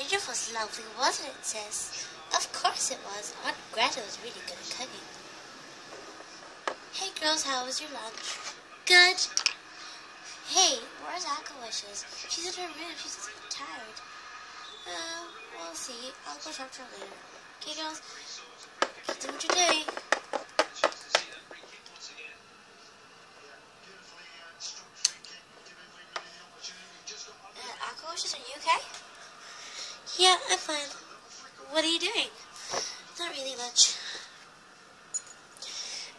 dinner was lovely, wasn't it, sis? Of course it was. Aunt Greta was really good at cooking. Hey girls, how was your lunch? Good. Hey, where's Aquawishes? She's in her room. She's tired. We'll see. I'll go talk to her later. Okay, girls? Keep doing what you're doing. Aquawishes, are you okay? Yeah, I'm fine. What are you doing? Not really much.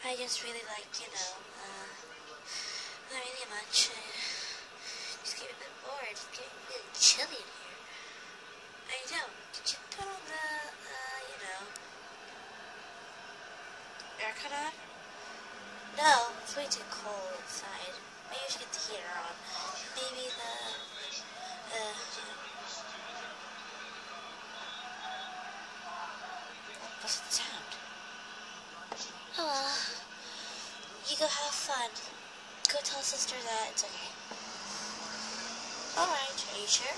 I just really like, not really much. Just getting a bit bored. It's getting really chilly in here. I know. Did you put on the, aircon on? No, it's way too cold inside. Maybe we should get the heater on. Maybe what's the sound? Oh well. You go have fun. Go tell sister that it's okay. Alright, are you sure?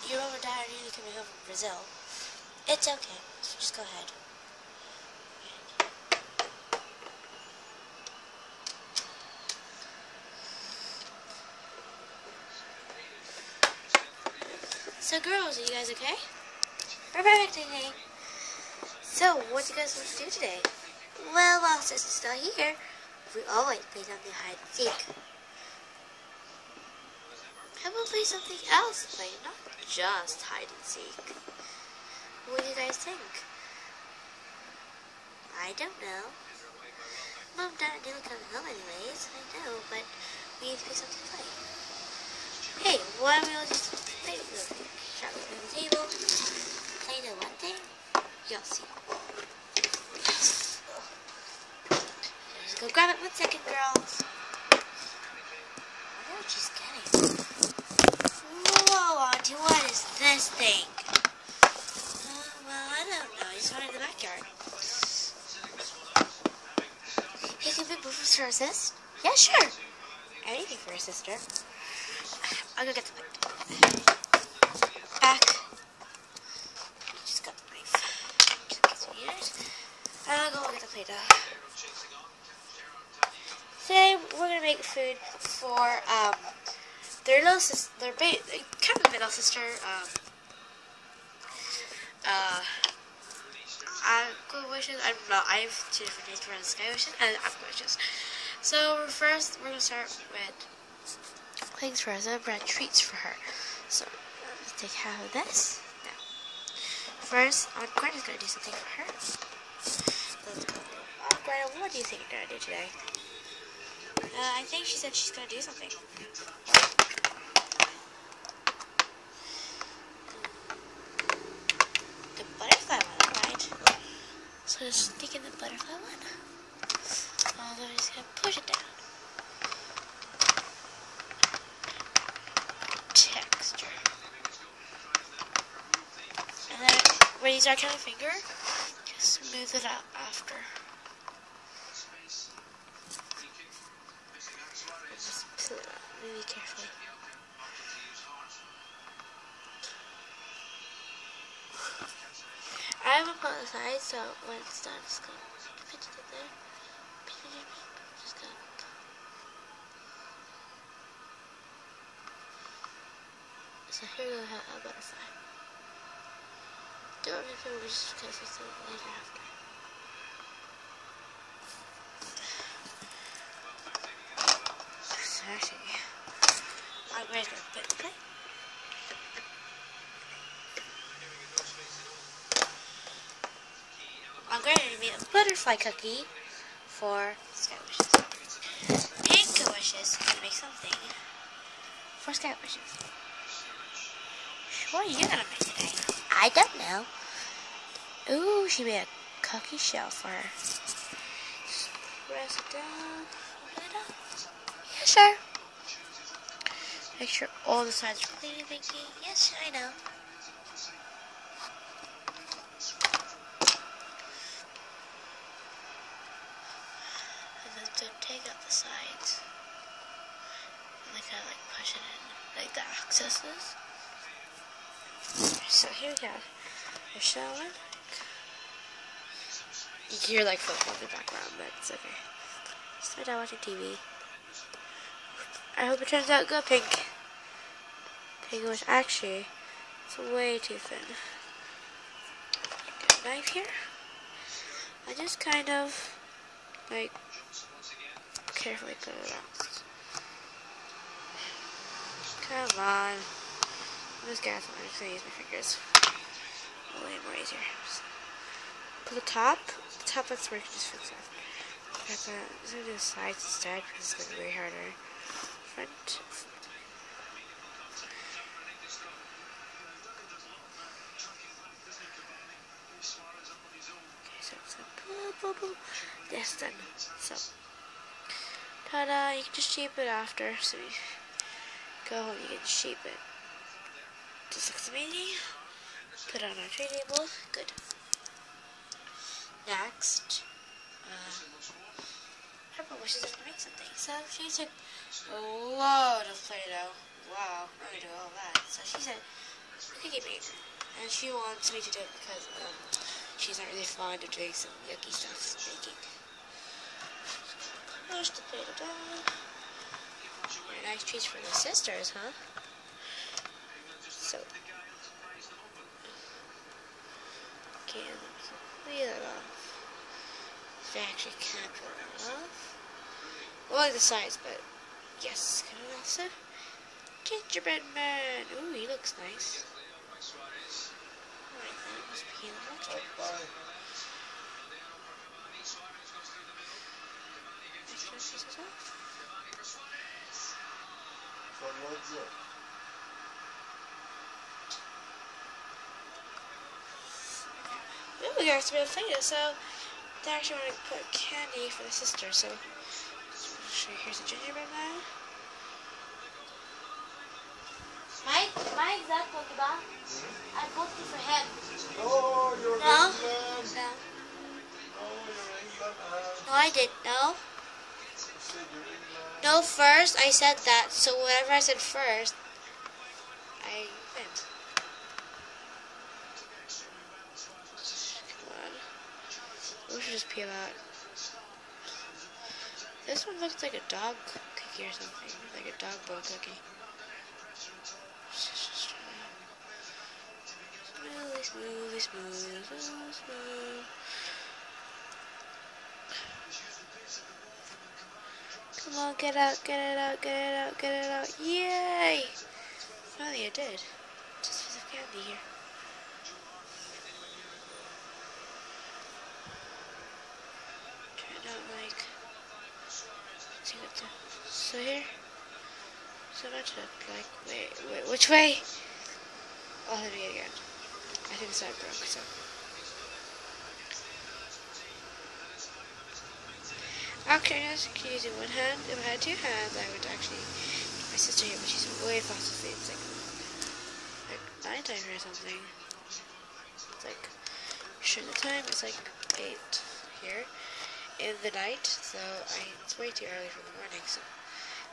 Your mom and dad are nearly coming home from Brazil. It's okay. So just go ahead. So girls, are you guys okay? We're perfect, okay. So, what do you guys want to do today? Well, while Sis is still here, we always play something hide and seek. How about play something else? Play not just hide and seek. What do you guys think? I don't know. Mom and Dad didn't come home anyways. I know, but we need to pick something to play. Hey, why don't we all just play with the shop on the table? Play the one thing? You'll see. Just go grab it 1 second, girls. I wonder what she's getting. Whoa, Auntie, what is this thing? Well, I don't know. I just found it in the backyard. Hey, can we move for her sis? Yeah, sure. Anything for her sister. I'll go get the plate. Back. Just got the knife. Just in case we need it. I'll go get the plate out. Today we're gonna make food for their little sister, kind of middle sister. Aquawishes. I don't know. I have 2 different names for the Skywishes and Aquawishes. So first we're gonna start with things for her. So I'm gonna treats for her. So let's take half of this. Now, first, Aunt Greta's gonna do something for her. So let's go. Aunt Greta, what do you think you're gonna do today? I think she said she's gonna do something. The butterfly one, right? So just thinking the butterfly one. Then I'm just gonna push it down. Texture. And then when you start counting finger, just smooth it out after. Just pull it out really carefully. I have a put on the side, so when it's done, just go pinch it in there. Just go. So here we have a butterfly. Don't remember just because it's later after. So actually, I'm going to put it in play. I'm going to make a butterfly cookie for Skywishes. Aquawishes can make something for Skywishes. What are you gonna make today? I don't know. Ooh, she made a cookie shell for her. Just press it down. Open it up. Yeah, sure. Make sure all the sides are clean, Vicky. Yes, I know. To take out the sides and kind of push it in, like the accesses. So here we have a shower. You can hear like football in the background, but it's okay. Just my dad watching TV. I hope it turns out good, Pink. Pink was actually, it's way too thin. Get a knife here. I just kind of like carefully put it out. Come on. I'm just gonna use my fingers. A little more easier. For the top looks where you can just fix off. I'm just gonna do the sides instead because it's gonna be way harder. Front. Okay, so it's gonna boom. Yes, done. So, ta-da! You can just shape it after. So you go home, you can shape it. This looks amazing. Put it on our tray table. Good. Next, Purple wishes us to make something. So she took a load of Play-Doh. Wow, I'm gonna do all that. So she said, cookie maker. And she wants me to do it because she's not really fond of doing some yucky stuff baking. Push the Play-Doh down. Very nice treats for the sisters, huh? So, okay, clean it off. I actually can't pull it off. Well, like the sides, but yes, kind of also. Gingerbread man. Ooh, he looks nice. Alright, that must be the next one. Ooh, we got some real Play-Doh, so they actually want to put candy for the sister, so show you, here's the gingerbread man. My exact Pokeball. I voted for him. Oh, you're No. England. No. Oh, you're England. No, I didn't. No. I said you're England. No, first I said that, so whatever I said first, I win. Come on. We should just peel out. This one looks like a dog cookie or something, like a dog bone cookie. Smoothly, smooth. Come on, get out. Yay! Finally I did. Just a piece of candy here. Try not like... see what the... so here? So much look like... Wait, which way? I'll have to do it again. I think the side broke, so... Actually, I was using one hand. If I had two hands, I would actually get my sister here, but she's way fast asleep. It's like nighttime or something. It's like, sure, the time is like 8 here in the night, so it's way too early for the morning, so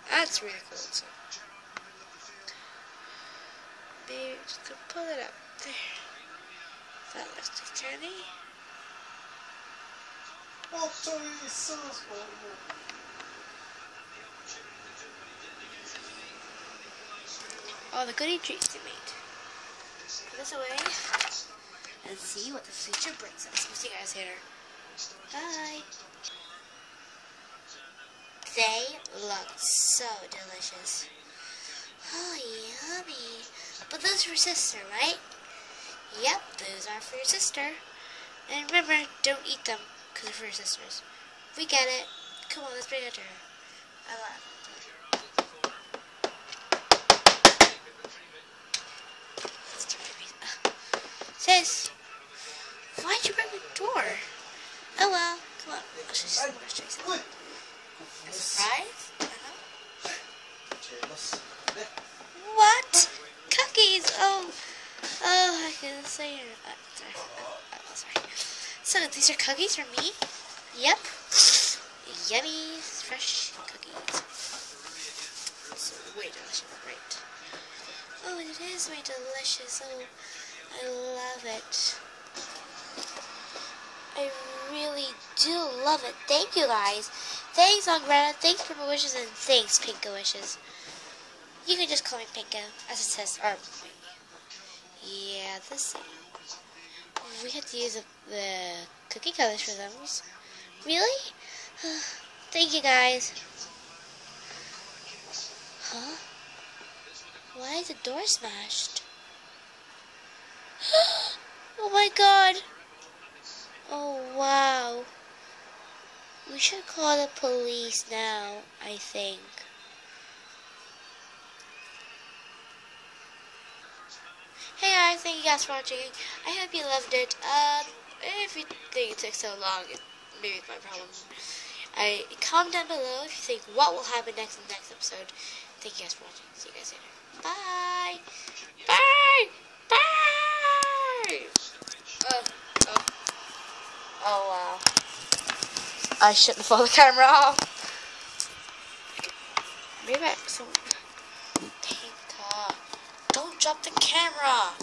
that's really cool. So maybe just gonna pull it up there. That left of candy. All the goodie treats you made. Put this away and see what the future brings us. We'll see you guys later. Bye. They look so delicious. Oh, yummy. But those are for sister, right? Yep, those are for your sister. And remember, don't eat them, because they're for your sisters. We get it. Come on, let's bring it to her. I love it. Sis, why'd you break the door? Oh well, come on. I'll show you some more tricks. A surprise? What? Cookies! Oh, I can say it. Sorry. So, these are cookies for me? Yep. Yummy, fresh cookies. It's way delicious, right? Oh, it is way delicious. Oh, I love it. I really do love it. Thank you guys. Thanks, Greta. Thanks, Purple Wishes, and thanks, Pinko Wishes. You can just call me Pinko, as it says. Or, yeah, this. We had to use the cookie colors for those. Really? Thank you, guys. Huh? Why is the door smashed? Oh my god! Oh wow. We should call the police now, I think. Hey guys, thank you guys for watching. I hope you loved it. If you think it took so long, maybe it's my problem. Comment down below if you think what will happen next in the next episode. Thank you guys for watching. See you guys later. Bye! Bye! Bye! Oh wow. I shouldn't have fallen the camera off. Maybe I... Pinko, don't drop the camera!